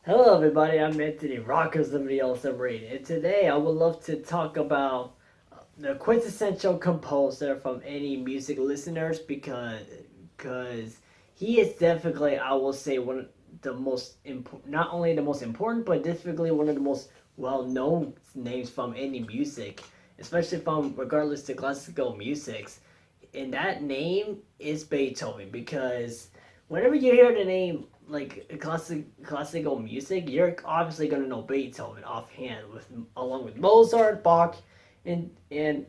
Hello, everybody. I'm Anthony Rockers, somebody else I'm reading. And today I would love to talk about the quintessential composer from any music listeners because he is definitely, I will say, one of the most not only the most important, but definitely one of the most well known names from any music, especially from regardless to classical musics. And that name is Beethoven because whenever you hear the name like classical music, you're obviously gonna know Beethoven offhand, with along with Mozart, Bach, and a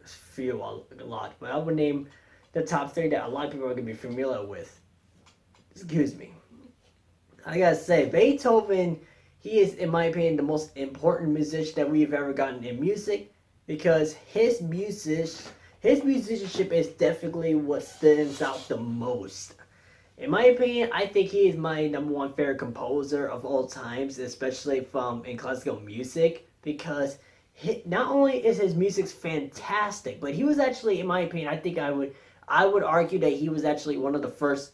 few a lot. But I would name the top three that a lot of people are gonna be familiar with. Excuse me. I gotta say, Beethoven, he is, in my opinion, the most important musician that we've ever gotten in music because his musicianship is definitely what stands out the most. In my opinion, I think he is my number one favorite composer of all times, especially from in classical music, because not only is his music fantastic, but he was actually, in my opinion, I would argue that he was actually one of the first.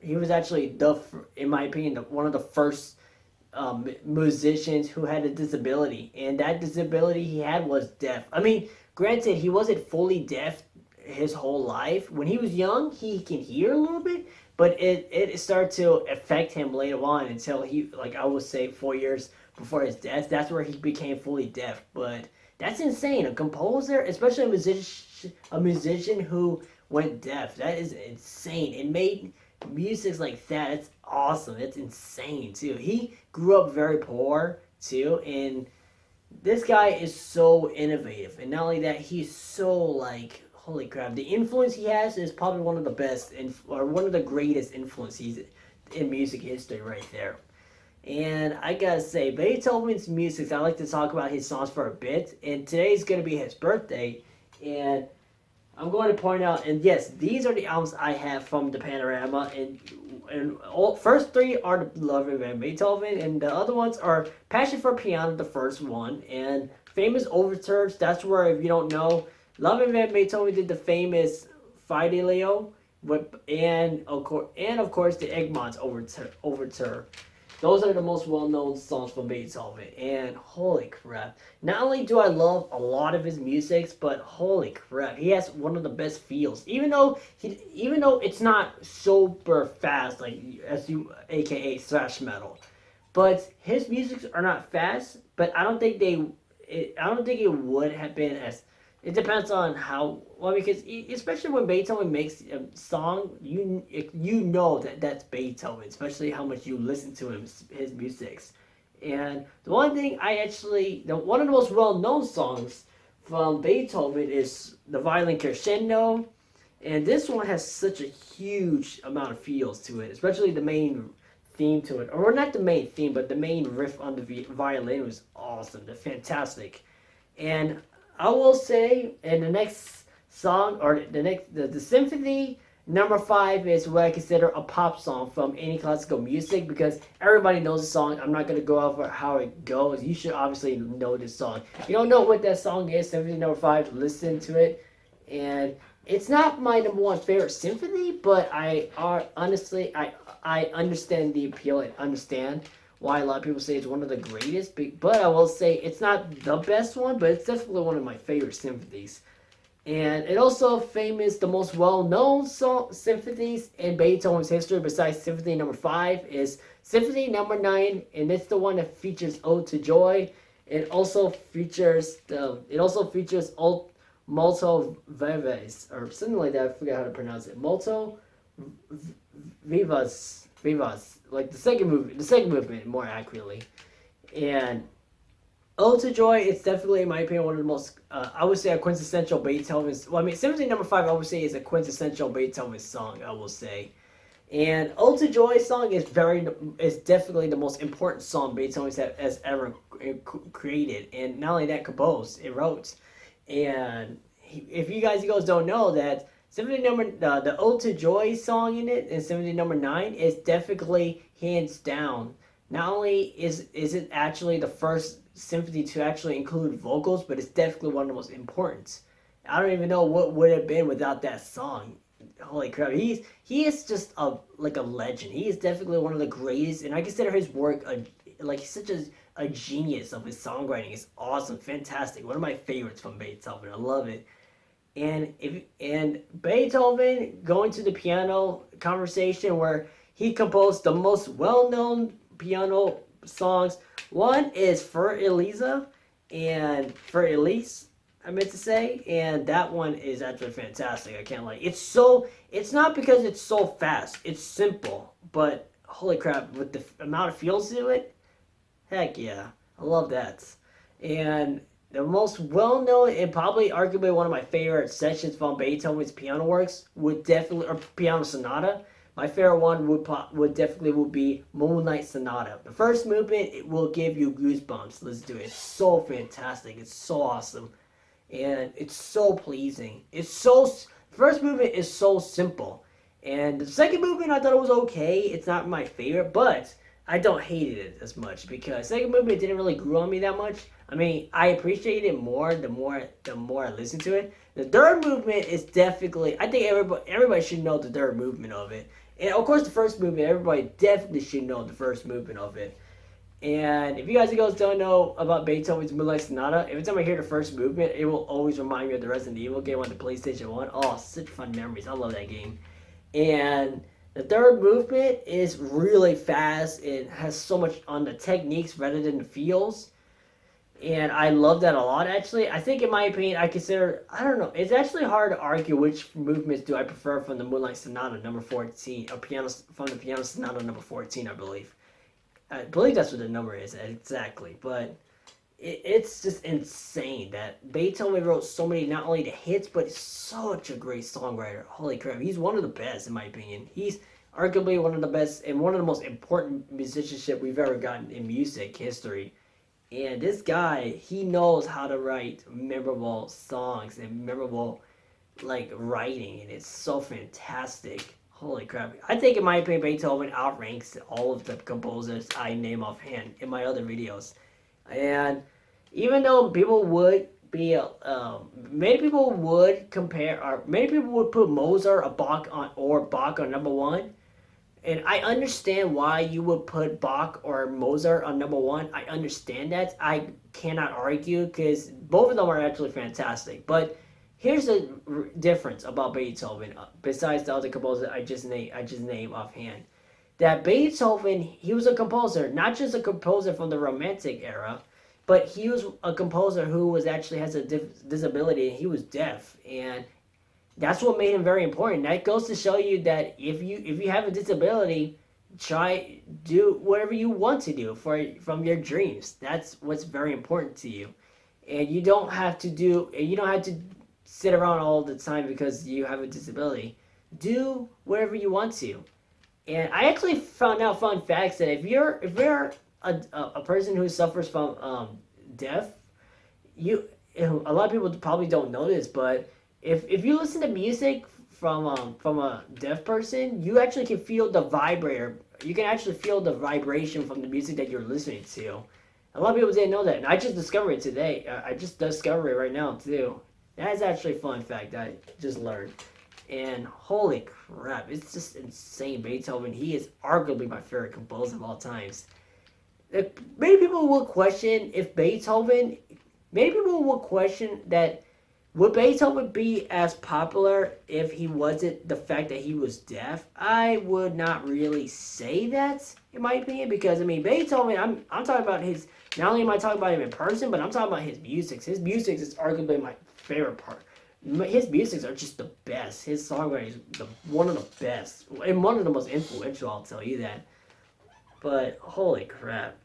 He was actually in my opinion, one of the first musicians who had a disability, and that disability he had was deaf. I mean, granted, he wasn't fully deaf his whole life. When he was young, he can hear a little bit, but it started to affect him later on until he, like I would say, 4 years before his death. That's where he became fully deaf. But that's insane. A composer, especially a musician who went deaf. That is insane. It made music like that. It's awesome. It's insane too. He grew up very poor too, and this guy is so innovative. And not only that, he's so like holy crap. The influence he has is probably one of the best or one of the greatest influences in music history right there. And I gotta say, Beethoven's music, I like to talk about his songs for a bit. And today's gonna be his birthday. And I'm going to point out, and yes, these are the albums I have from the Panorama, and all first three are the Ludwig van Beethoven, and the other ones are Passion for Piano, the first one, and Famous Overtures. That's where, if you don't know, Ludwig van Beethoven did the famous Fidelio, and of course the Egmont's Overture. Those are the most well-known songs from Beethoven, and holy crap! Not only do I love a lot of his music, but holy crap, he has one of the best feels. Even though it's not super fast, like AKA thrash metal, but his musics are not fast. But I don't think it would have been as. It depends on how well, because especially when Beethoven makes a song, you know that that's Beethoven, especially how much you listen to his musics. And the one thing one of the most well known songs from Beethoven is the Violin Crescendo, and this one has such a huge amount of feels to it, especially the main theme to it, or not the main theme, but the main riff on the violin was awesome. They're fantastic, and I will say, in the next song, or the symphony number five is what I consider a pop song from any classical music because everybody knows the song. I'm not gonna go over how it goes. You should obviously know this song. If you don't know what that song is, symphony number five, listen to it. And it's not my number one favorite symphony, but honestly I understand the appeal and understand why a lot of people say it's one of the greatest. But I will say it's not the best one, but it's definitely one of my favorite symphonies. And it also famous the most well-known symphonies in Beethoven's history besides Symphony Number Five is Symphony Number Nine, and it's the one that features "Ode to Joy." It also features Molto Vives or something like that. I forgot how to pronounce it. Molto Vivas, like the second movement more accurately. And Ode to Joy, it's definitely, in my opinion, one of the most, I would say, a quintessential Beethoven. Well, I mean, Symphony Number Five, I would say, is a quintessential Beethoven song. I will say, and Ode to Joy song is definitely the most important song Beethoven has ever created, and not only that, composed, it wrote. And if you guys don't know that Symphony number the Ode to Joy song in it and Symphony number nine is definitely hands down. Not only is it actually the first symphony to actually include vocals, but it's definitely one of the most important. I don't even know what would have been without that song. holy crap, he is just a legend. He is definitely one of the greatest, and I consider his work he's such a genius of his songwriting. It's awesome, fantastic. One of my favorites from Beethoven. I love it. And Beethoven going to the piano conversation where he composed the most well-known piano songs. One is For Elisa and For Elise, I meant to say, and that one is actually fantastic. I can't lie. It's not because it's so fast. It's simple, but holy crap, with the amount of feels to it, heck yeah, I love that. And the most well-known and probably arguably one of my favorite sections from Beethoven's piano works would definitely, or piano sonata. My favorite one would be Moonlight Sonata. The first movement, it will give you goosebumps. Let's do it. It's so fantastic. It's so awesome, and it's so pleasing. First movement is so simple, and the second movement I thought it was okay. It's not my favorite, but I don't hate it as much because second movement didn't really grow on me that much. I mean, I appreciate it more the more I listen to it. The third movement is definitely, I think everybody should know the third movement of it. And of course the first movement, everybody definitely should know the first movement of it. And if you guys don't know about Beethoven's Moonlight Sonata, every time I hear the first movement, it will always remind me of the Resident Evil game on the PlayStation 1. Oh, such fun memories. I love that game. And the third movement is really fast. It has so much on the techniques rather than the feels. And I love that a lot, actually. I think, in my opinion, I don't know, it's actually hard to argue which movements do I prefer from the Moonlight Sonata number 14, or from the Piano Sonata number 14, I believe. I believe that's what the number is, exactly. But it's just insane that Beethoven wrote so many, not only the hits, but he's such a great songwriter. Holy crap, he's one of the best, in my opinion. He's arguably one of the best and one of the most important musicianship we've ever gotten in music history. And this guy, he knows how to write memorable songs and memorable, writing, and it's so fantastic. Holy crap. I think, in my opinion, Beethoven outranks all of the composers I name offhand in my other videos. And even though people would be, many people would compare, or many people would put Mozart or Bach on number one, and I understand why you would put Bach or Mozart on number one. I understand that. I cannot argue because both of them are actually fantastic. But here's the difference about Beethoven, besides the other composer I just named offhand. That Beethoven, he was a composer, not just a composer from the Romantic era, but he was a composer who has a disability, and he was deaf, and that's what made him very important. That goes to show you that if you have a disability, do whatever you want to do from your dreams. That's what's very important to you, and you don't have to sit around all the time because you have a disability. Do whatever you want to. And I actually found out fun facts that if you're a person who suffers from deaf, a lot of people probably don't know this, but if you listen to music from a deaf person, you actually can feel the vibrator. You can actually feel the vibration from the music that you're listening to. A lot of people didn't know that, and I just discovered it today. I just discovered it right now too. That is actually a fun fact that I just learned. And holy crap, it's just insane. Beethoven, he is arguably my favorite composer of all times. Many people will question that would Beethoven be as popular if he wasn't the fact that he was deaf? I would not really say that, in my opinion, because, I mean, Beethoven, I'm talking about his, not only am I talking about him in person, but I'm talking about his music. His music is arguably my favorite part. His musics are just the best. His songwriting is one of the best, and one of the most influential, I'll tell you that. But, holy crap.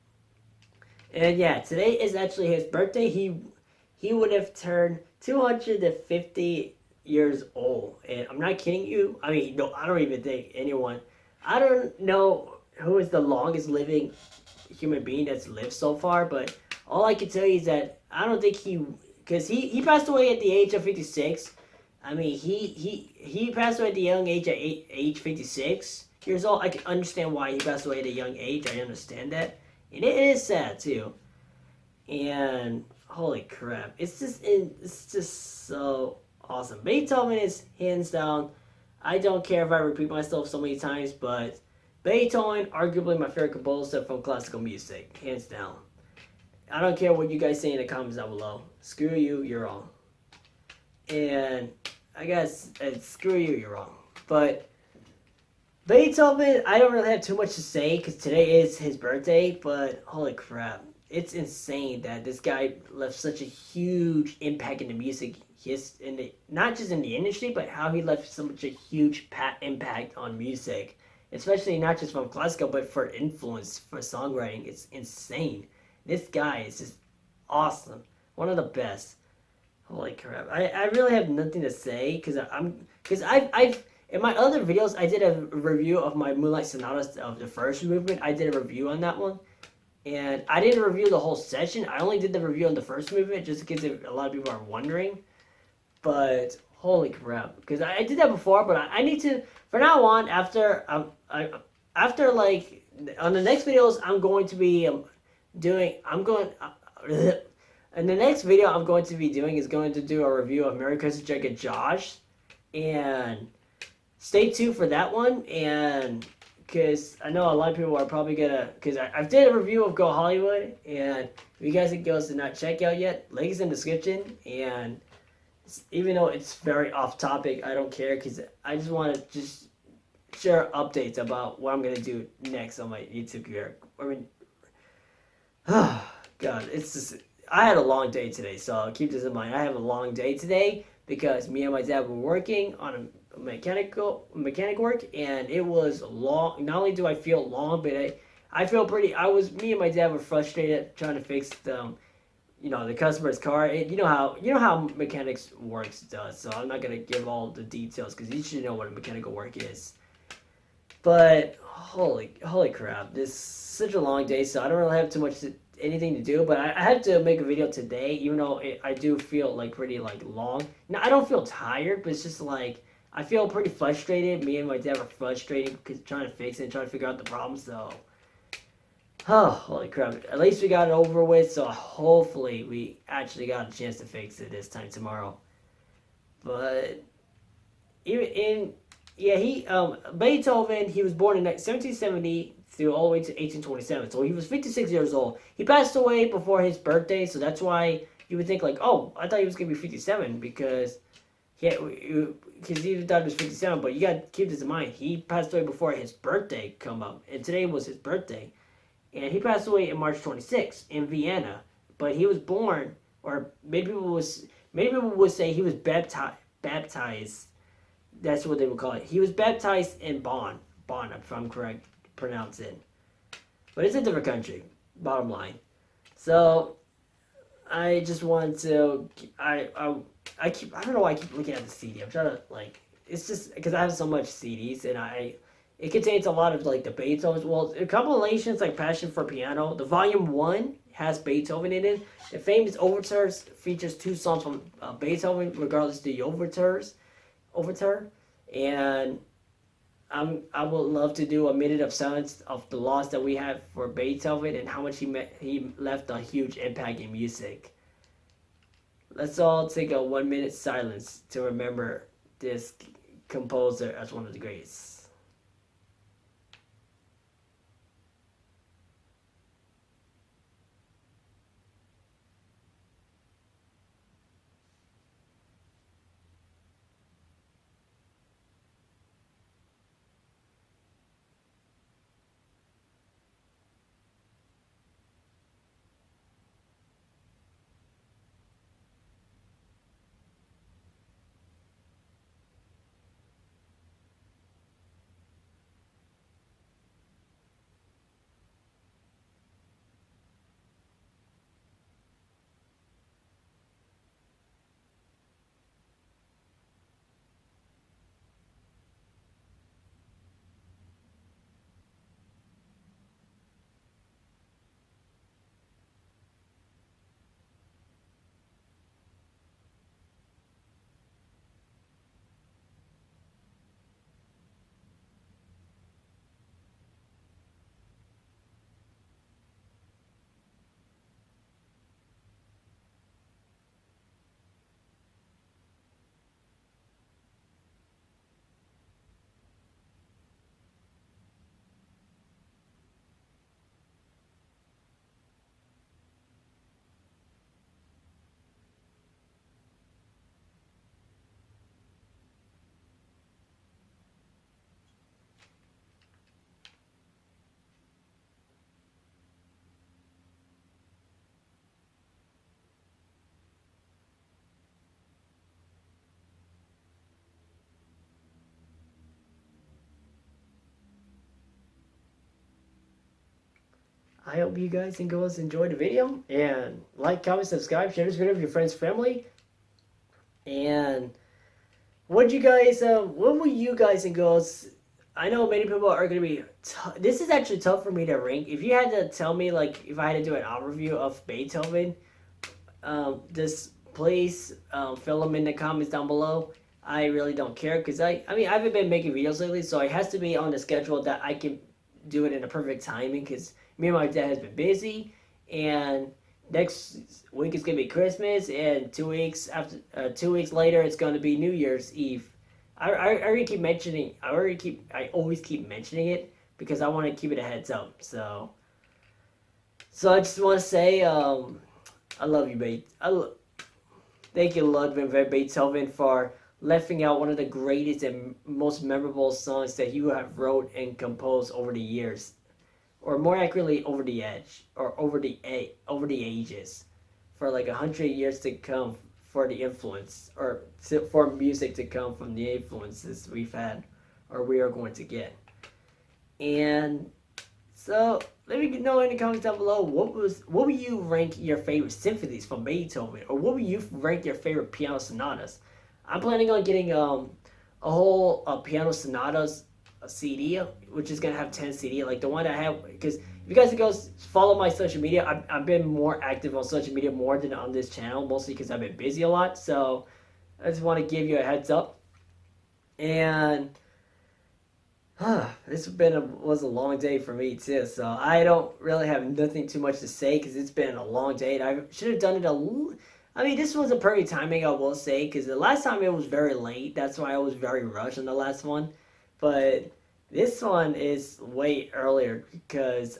And yeah, today is actually his birthday. He would have turned 250 years old. And I'm not kidding you. I mean, no, I don't even think anyone... I don't know who is the longest living human being that's lived so far, but all I can tell you is that I don't think because he passed away at the age of 56. I mean, he passed away at the young age at age 56 years old. I can understand why he passed away at a young age. I understand that. And it is sad, too. And holy crap. It's just so awesome. Beethoven is hands down. I don't care if I repeat myself so many times, but Beethoven, arguably my favorite composer from classical music, hands down. I don't care what you guys say in the comments down below. Screw you, you're wrong. And I guess screw you, you're wrong. But Beethoven, I don't really have too much to say because today is his birthday, but holy crap. It's insane that this guy left such a huge impact in the music, not just in the industry, but how he left such a huge impact on music, especially not just from classical, but for influence for songwriting. It's insane. This guy is just awesome, one of the best. Holy crap! I really have nothing to say because I've in my other videos I did a review of my Moonlight Sonata of the first movement. I did a review on that one. And I didn't review the whole session. I only did the review on the first movement just in case a lot of people are wondering. But holy crap, because I did that before, but I need to from now on after like on the next videos I'm going to be doing I'm going and the next video I'm going to be doing is going to do a review of Merry Christmas Jacket Josh, and stay tuned for that one. And because I know a lot of people are probably gonna, because I did a review of Go Hollywood, and if you guys did not check out yet, link is in the description. And even though it's very off topic, I don't care because I just want to just share updates about what I'm gonna do next on my YouTube career. I mean, God, it's just I had a long day today, so keep this in mind. I have a long day today because me and my dad were working on a mechanic work, and it was long. Not only do I feel long, but I feel pretty. Me and my dad were frustrated trying to fix the customer's car. You know how mechanics works does. So I'm not gonna give all the details because you should know what a mechanical work is. But holy crap, this is such a long day, so I don't really have too much anything to do. But I had to make a video today, even though I do feel like pretty like long. Now I don't feel tired, but it's just like I feel pretty frustrated. Me and my dad were frustrated because trying to fix it and trying to figure out the problem. So, oh, holy crap! At least we got it over with. So hopefully we actually got a chance to fix it this time tomorrow. But even in yeah, Beethoven. He was born in 1770 through all the way to 1827. So he was 56 years old. He passed away before his birthday, so that's why you would think like, oh, I thought he was gonna be 57 because he thought he was 57. But you gotta keep this in mind. He passed away before his birthday come up, and today was his birthday, and he passed away in March 26th in Vienna. But he was born, or maybe people would say he was baptized. That's what they would call it. He was baptized in Bonn, if I'm correct pronouncing. But it's a different country, bottom line. So I just wanted to I don't know why I keep looking at the CD. I'm trying to it's just because I have so much CDs, and it contains a lot of like the Beethoven. Well, a compilations like Passion for Piano. The volume 1 has Beethoven in it. The famous overtures features 2 songs from Beethoven, regardless of the overture. And I would love to do a minute of silence of the loss that we have for Beethoven and how much he left a huge impact in music. Let's all take a 1 minute silence to remember this composer as one of the greats. I hope you guys and girls enjoyed the video. And like, comment, subscribe, share this video with your friends, family. And what were you guys and girls? I know many people are going to be. This is actually tough for me to rank. If you had to tell me, like, if I had to do an album review of Beethoven, just please fill them in the comments down below. I really don't care because I mean, I haven't been making videos lately, so it has to be on the schedule that I can do it in a perfect timing because me and my dad has been busy, and next week is gonna be Christmas, and 2 weeks after 2 weeks later it's gonna be New Year's Eve. I already keep mentioning. I always keep mentioning it because I want to keep it a heads up. So I just want to say I love you, thank you, Ludwig van Beethoven, for lifting out one of the greatest and most memorable songs that you have wrote and composed over the years, or more accurately, over the ages, for like 100 years to come, for the influence, or for music to come from the influences we've had, or we are going to get. And so let me know in the comments down below what would you rank your favorite symphonies from Beethoven, or what would you rank your favorite piano sonatas? I'm planning on getting a whole piano sonatas CD, which is gonna have 10 CD, like the one I have. Because if you guys go follow my social media, I've been more active on social media more than on this channel, mostly because I've been busy a lot. So I just want to give you a heads up. And this was a long day for me too, so I don't really have nothing too much to say because it's been a long day. And I should have done it I mean, this was a perfect timing, I will say, because the last time it was very late. That's why I was very rushed on the last one. But this one is way earlier because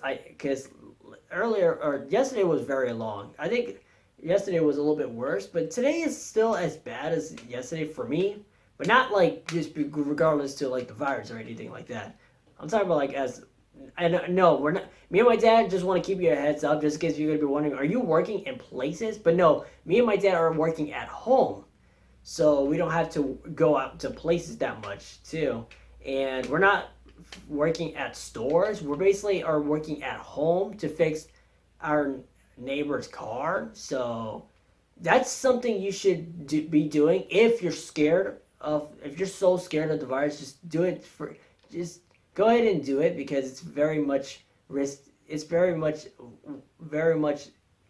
yesterday was very long. I think yesterday was a little bit worse, but today is still as bad as yesterday for me. But not like just regardless to like the virus or anything like that. I'm talking about like no, we're not. Me and my dad just want to keep you a heads up, just in case you're gonna be wondering, are you working in places? But no, me and my dad are working at home, so we don't have to go out to places that much too. And we're not working at stores. We're basically are working at home to fix our neighbor's car. So that's something you should be doing if you're scared of. If you're so scared of the virus, just do it just go ahead and do it because it's very much risk. It's very much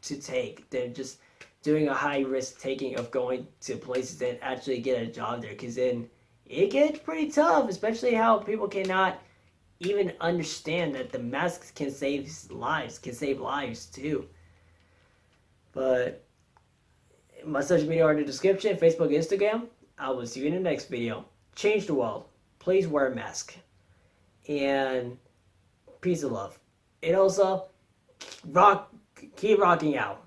to take than just doing a high risk taking of going to places and actually get a job there. Because then it gets pretty tough, especially how people cannot even understand that the masks can save lives too. But my social media are in the description: Facebook, Instagram. I will see you in the next video. Change the world. Please wear a mask. And peace and love. And also, keep rocking out.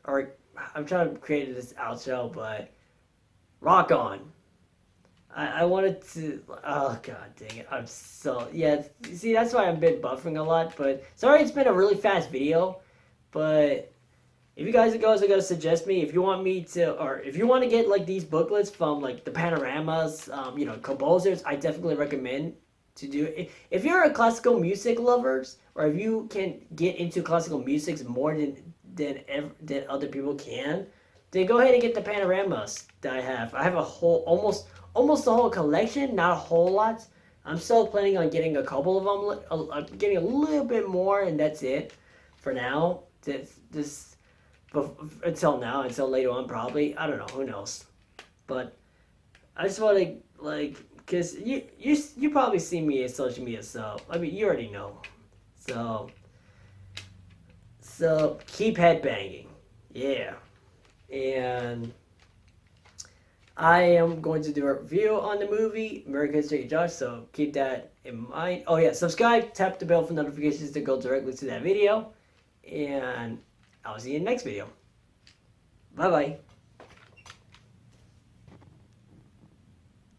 Or I'm trying to create this outro, but rock on. I wanted to. Oh god, dang it! I'm so See, that's why I've been buffering a lot. But sorry, it's been a really fast video. But if you guys are gonna suggest me, if you want me to, or if you want to get like these booklets from like the panoramas, composers, I definitely recommend to do it. If you're a classical music lovers, or if you can get into classical music more than other people can, then go ahead and get the panoramas that I have. I have a whole almost the whole collection, not a whole lot. I'm still planning on getting a couple of them. I'm getting a little bit more, and that's it for now. Until later on, probably. I don't know. Who knows? But I just want to because you probably see me in social media, so I mean you already know. So keep headbanging, yeah. And I am going to do a review on the movie American History Josh, so keep that in mind. Oh yeah, subscribe, tap the bell for notifications to go directly to that video, and I'll see you in the next video. Bye bye.